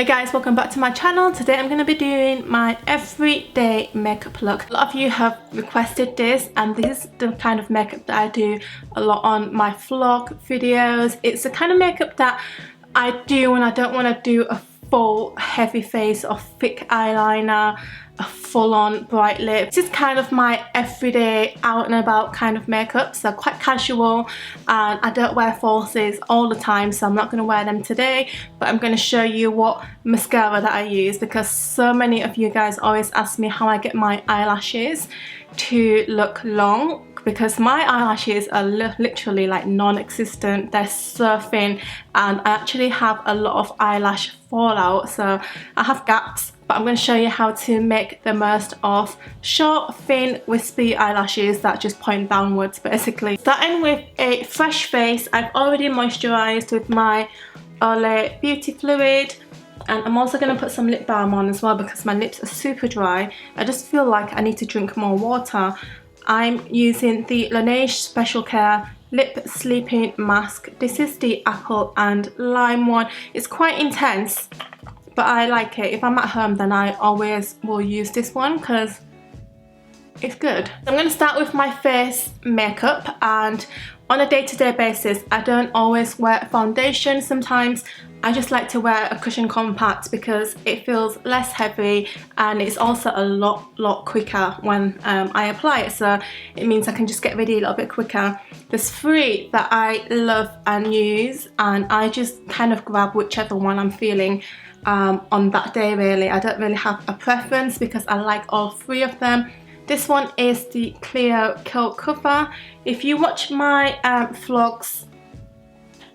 Hey guys, welcome back to my channel. Today I'm going to be doing my everyday makeup look. A lot of you have requested this, and this is the kind of makeup that I do a lot on my vlog videos. It's the kind of makeup that I do when I don't want to do a full heavy face or thick eyeliner, a full-on bright lip. This is kind of my everyday out and about kind of makeup, so quite casual, and I don't wear falsies all the time, so I'm not going to wear them today, but I'm going to show you what mascara that I use, because so many of you guys always ask me how I get my eyelashes to look long, because my eyelashes are literally like non-existent. They're so thin, and I actually have a lot of eyelash fallout, so I have gaps. But I'm going to show you how to make the most of short, thin, wispy eyelashes that just point downwards, basically. Starting with a fresh face, I've already moisturised with my Olay Beauty Fluid, and I'm also going to put some lip balm on as well because my lips are super dry. I just feel like I need to drink more water. I'm using the Laneige Special Care Lip Sleeping Mask. This is the apple and lime one. It's quite intense, but I like it. If I'm at home, then I always will use this one because it's good. I'm going to start with my face makeup, and on a day-to-day basis I don't always wear foundation. Sometimes I just like to wear a cushion compact because it feels less heavy, and it's also a lot quicker when I apply it, so it means I can just get ready a little bit quicker. There's three that I love and use, and I just kind of grab whichever one I'm feeling on that day, really. I don't really have a preference because I like all three of them. This one is the Clear Curl Cover. If you watch my vlogs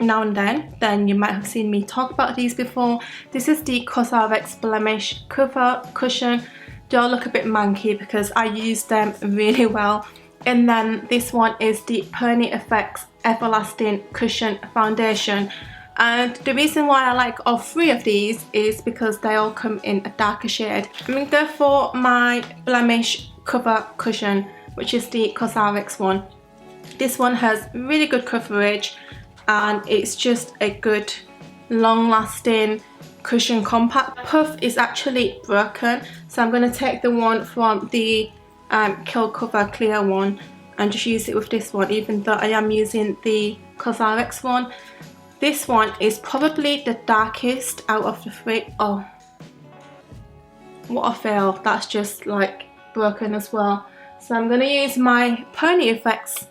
now and then you might have seen me talk about these before. This is the CosRX Blemish Cover Cushion. They all look a bit manky because I use them really well. And then this one is the Perny Effects Everlasting Cushion Foundation. And the reason why I like all three of these is because they all come in a darker shade. I'm going to go for my Blemish Cover Cushion, which is the CosRX one. This one has really good coverage, and it's just a good long-lasting cushion compact. Puff is actually broken, so I'm going to take the one from the Curl Cover Clear one and just use it with this one, even though I am using the CosRX one. This one is probably the darkest out of the three. Oh, what a fail. That's just like broken as well. So I'm going to use my Pony Effects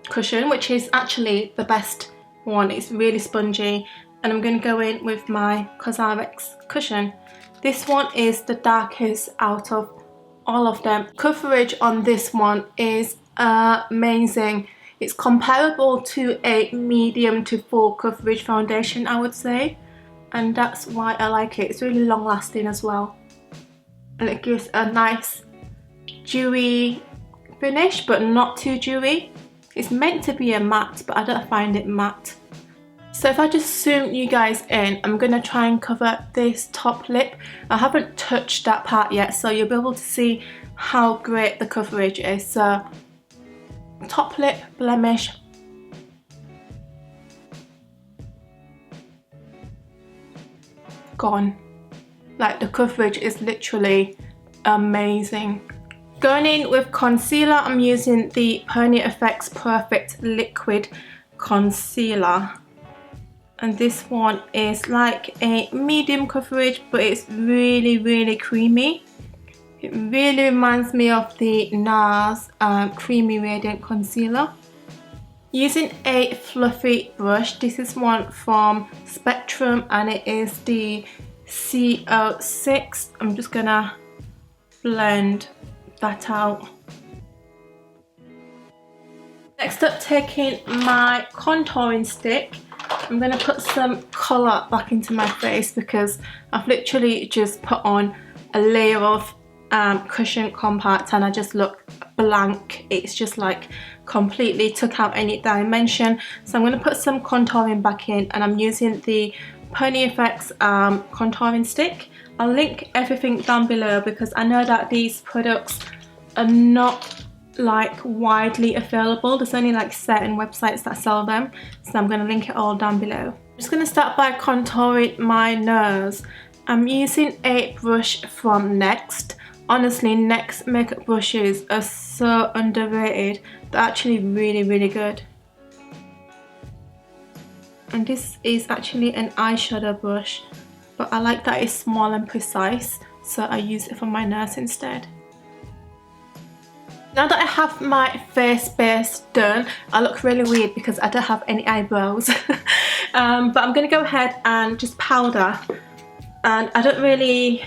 cushion, which is actually the best one. It's really spongy, and I'm going to go in with my CosRX cushion. This one is the darkest out of all of them. Coverage on this one is amazing. It's comparable to a medium to full coverage foundation, I would say, and that's why I like it. It's really long lasting as well, and it gives a nice dewy finish, but not too dewy. It's meant to be a matte, but I don't find it matte. So if I just zoom you guys in, I'm going to try and cover this top lip. I haven't touched that part yet, so you'll be able to see how great the coverage is. So top lip blemish, gone. Like, the coverage is literally amazing. Going in with concealer, I'm using the Pony Effects Perfect Liquid Concealer, and this one is like a medium coverage, but it's really creamy. It really reminds me of the NARS Creamy Radiant Concealer. Using a fluffy brush, this is one from Spectrum, and it is the CO6. I'm just gonna blend that out. Next up, taking my contouring stick, I'm going to put some colour back into my face because I've literally just put on a layer of cushion compact and I just look blank. It's just like completely took out any dimension. So I'm going to put some contouring back in, and I'm using the Pony Effects contouring stick. I'll link everything down below because I know that these products are not like widely available. There's only like certain websites that sell them, so I'm going to link it all down below. I'm just going to start by contouring my nose, I'm using a brush from Next. Honestly, Next makeup brushes are so underrated. They're actually really good. And this is actually an eyeshadow brush, but I like that it's small and precise, so I use it for my nose instead. Now that I have my face base done, I look really weird because I don't have any eyebrows. But I'm going to go ahead and just powder. And I don't really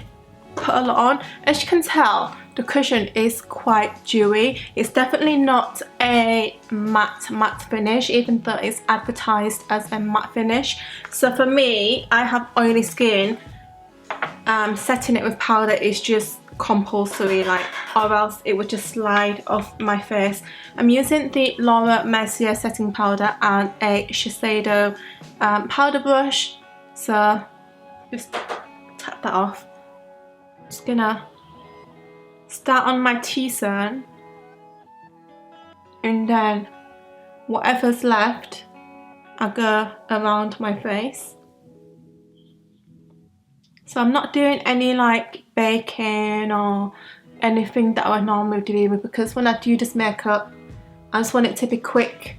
put a lot on. As you can tell, the cushion is quite dewy. It's definitely not a matte finish, even though it's advertised as a matte finish. So for me, I have oily skin. Setting it with powder is just compulsory, like, or else it would just slide off my face. I'm using the Laura Mercier setting powder and a Shiseido powder brush. So just tap that off. Just gonna start on my T-zone, and then whatever's left I go around my face. So I'm not doing any like baking or anything that I would normally do, because when I do this makeup I just want it to be quick.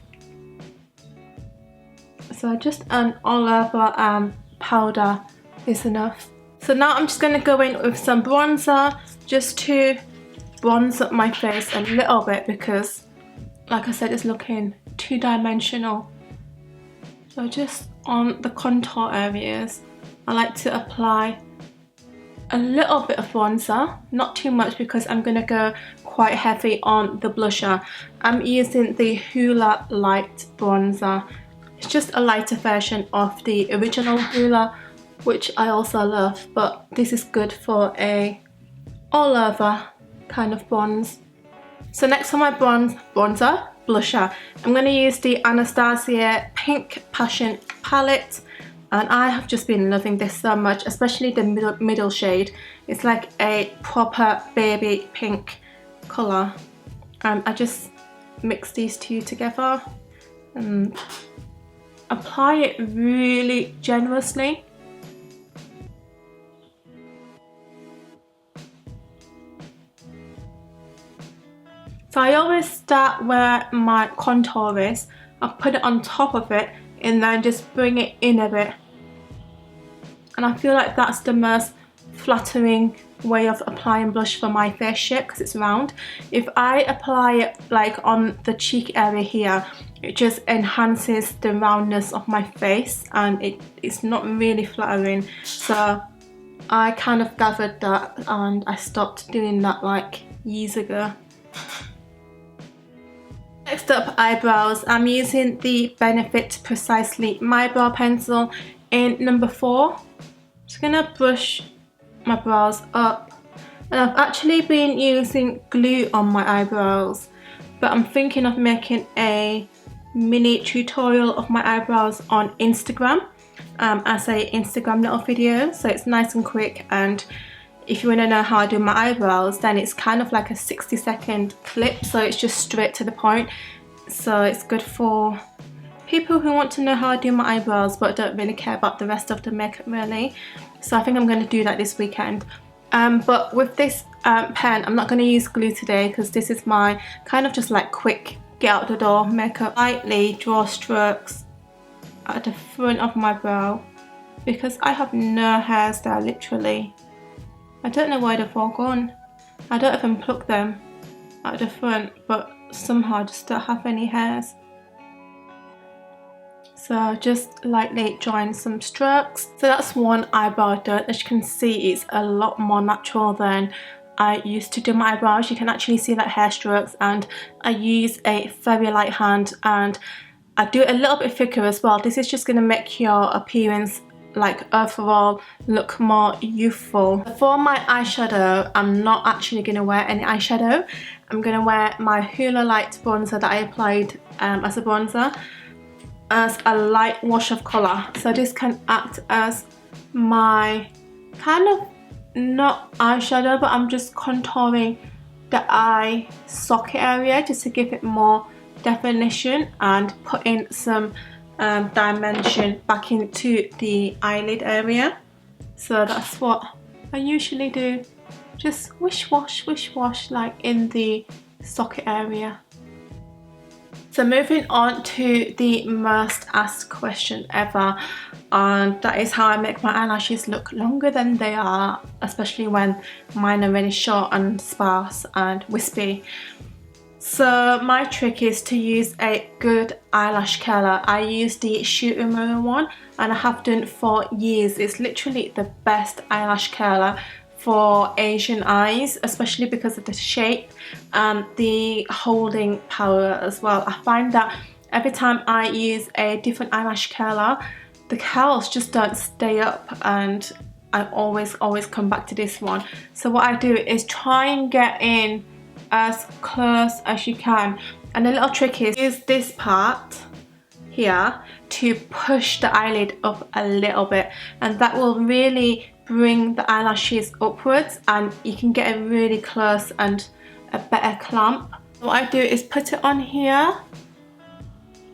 So just an all over powder is enough. So now I'm just going to go in with some bronzer, just to bronze up my face a little bit, because like I said, it's looking two-dimensional. So just on the contour areas, I like to apply a little bit of bronzer, not too much because I'm going to go quite heavy on the blusher. I'm using the Hoola Light Bronzer. It's just a lighter version of the original Hoola, which I also love, but this is good for a all over kind of bronze. So next for my blusher, I'm going to use the Anastasia Pink Passion palette, and I have just been loving this so much, especially the middle shade. It's like a proper baby pink colour. I just mix these two together and apply it really generously. So I always start where my contour is, I put it on top of it and then just bring it in a bit. And I feel like that's the most flattering way of applying blush for my face shape, because it's round. If I apply it like on the cheek area here, it just enhances the roundness of my face and it's not really flattering. So I kind of gathered that and I stopped doing that like years ago. Next up, eyebrows. I'm using the Benefit Precisely My Brow Pencil in number 4. Just gonna brush my brows up, and I've actually been using glue on my eyebrows, but I'm thinking of making a mini tutorial of my eyebrows on Instagram as a Instagram little video, so it's nice and quick. And if you want to know how I do my eyebrows, then it's kind of like a 60-second clip, so it's just straight to the point. So it's good for people who want to know how I do my eyebrows but don't really care about the rest of the makeup really. So I think I'm going to do that this weekend. But with this pen, I'm not going to use glue today, because this is my kind of just like quick get out the door makeup. Lightly draw strokes at the front of my brow, because I have no hairs there literally. I don't know why they've all gone. I don't even pluck them at the front, but somehow I just don't have any hairs. So just lightly drawing some strokes. So that's one eyebrow done. As you can see, it's a lot more natural than I used to do my eyebrows. You can actually see like hair strokes, and I use a very light hand, and I do it a little bit thicker as well. This is just going to make your appearance like overall look more youthful. For my eyeshadow, I'm not actually going to wear any eyeshadow. I'm going to wear my Hoola Light bronzer that I applied as a bronzer, as a light wash of colour. So this can act as my kind of not eyeshadow, but I'm just contouring the eye socket area just to give it more definition and put in some dimension back into the eyelid area. So that's what I usually do. Just wish wash like in the socket area. So moving on to the most asked question ever, and that is how I make my eyelashes look longer than they are, especially when mine are really short and sparse and wispy. So my trick is to use a good eyelash curler. I use the Shooter Mirror one and I have done for years. It's literally the best eyelash curler for Asian eyes, especially because of the shape and the holding power as well. I find that every time I use a different eyelash curler, the curls just don't stay up, and I always come back to this one. So what I do is try and get in as close as you can, and the little trick is use this part here to push the eyelid up a little bit, and that will really bring the eyelashes upwards and you can get a really close and a better clamp. What I do is put it on here,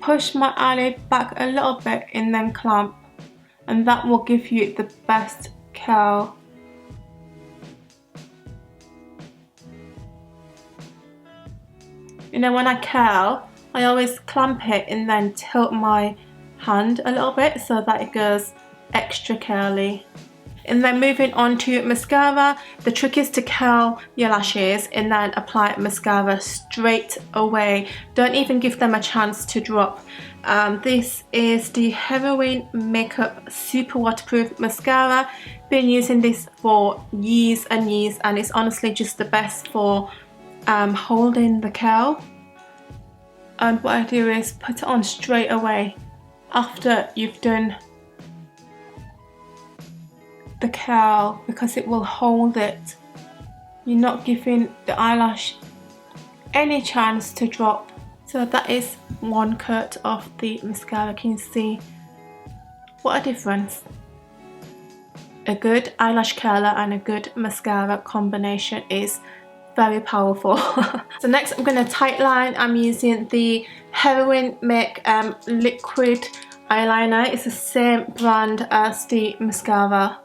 push my eyelid back a little bit and then clamp, and that will give you the best curl. You know, when I curl, I always clamp it and then tilt my hand a little bit so that it goes extra curly. And then moving on to mascara, the trick is to curl your lashes and then apply mascara straight away. Don't even give them a chance to drop. This is the Heroin Makeup Super Waterproof Mascara. Been using this for years and years, and it's honestly just the best for holding the curl. And what I do is put it on straight away after you've done the curl, because it will hold it. You're not giving the eyelash any chance to drop. So that is one coat of the mascara. Can you see what a difference? A good eyelash curler and a good mascara combination is very powerful. So next I'm going to tightline. I'm using the Heroin Make liquid eyeliner. It's the same brand as the mascara.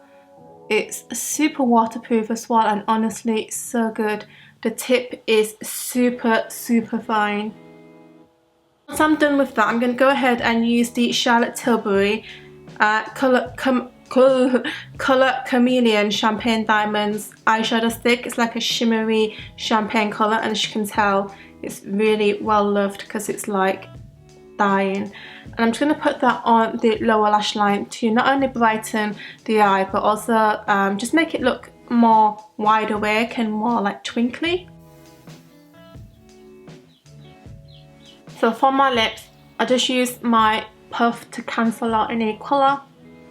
It's super waterproof as well, and honestly it's so good. The tip is super fine. Once I'm done with that, I'm going to go ahead and use the Charlotte Tilbury Colour Chameleon Champagne Diamonds eyeshadow stick. It's like a shimmery champagne colour, and as you can tell it's really well loved because it's like dying. And I'm just going to put that on the lower lash line to not only brighten the eye but also just make it look more wide awake and more like twinkly. So for my lips, I just use my puff to cancel out any colour.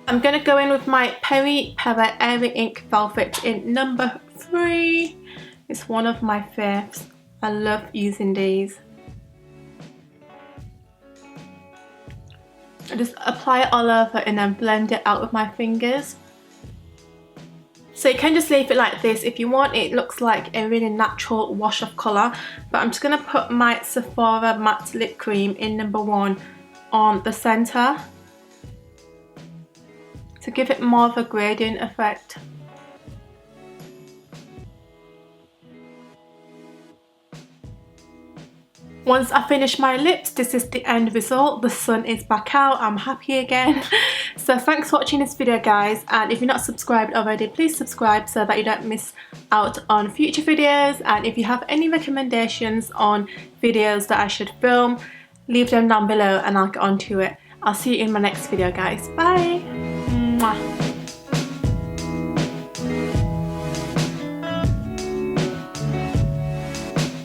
I'm going to go in with my Peri Pera Airy Ink Velvet in number 3. It's one of my faves. I love using these. I just apply it all over and then blend it out with my fingers. So you can just leave it like this. If you want, it looks like a really natural wash of colour. But I'm just going to put my Sephora Matte Lip Cream in number 1 on the centre to give it more of a gradient effect. Once I finish my lips, this is the end result. The sun is back out. I'm happy again. So thanks for watching this video, guys, and if you're not subscribed already, please subscribe so that you don't miss out on future videos. And if you have any recommendations on videos that I should film, leave them down below and I'll get onto it. I'll see you in my next video, guys. Bye. Mwah.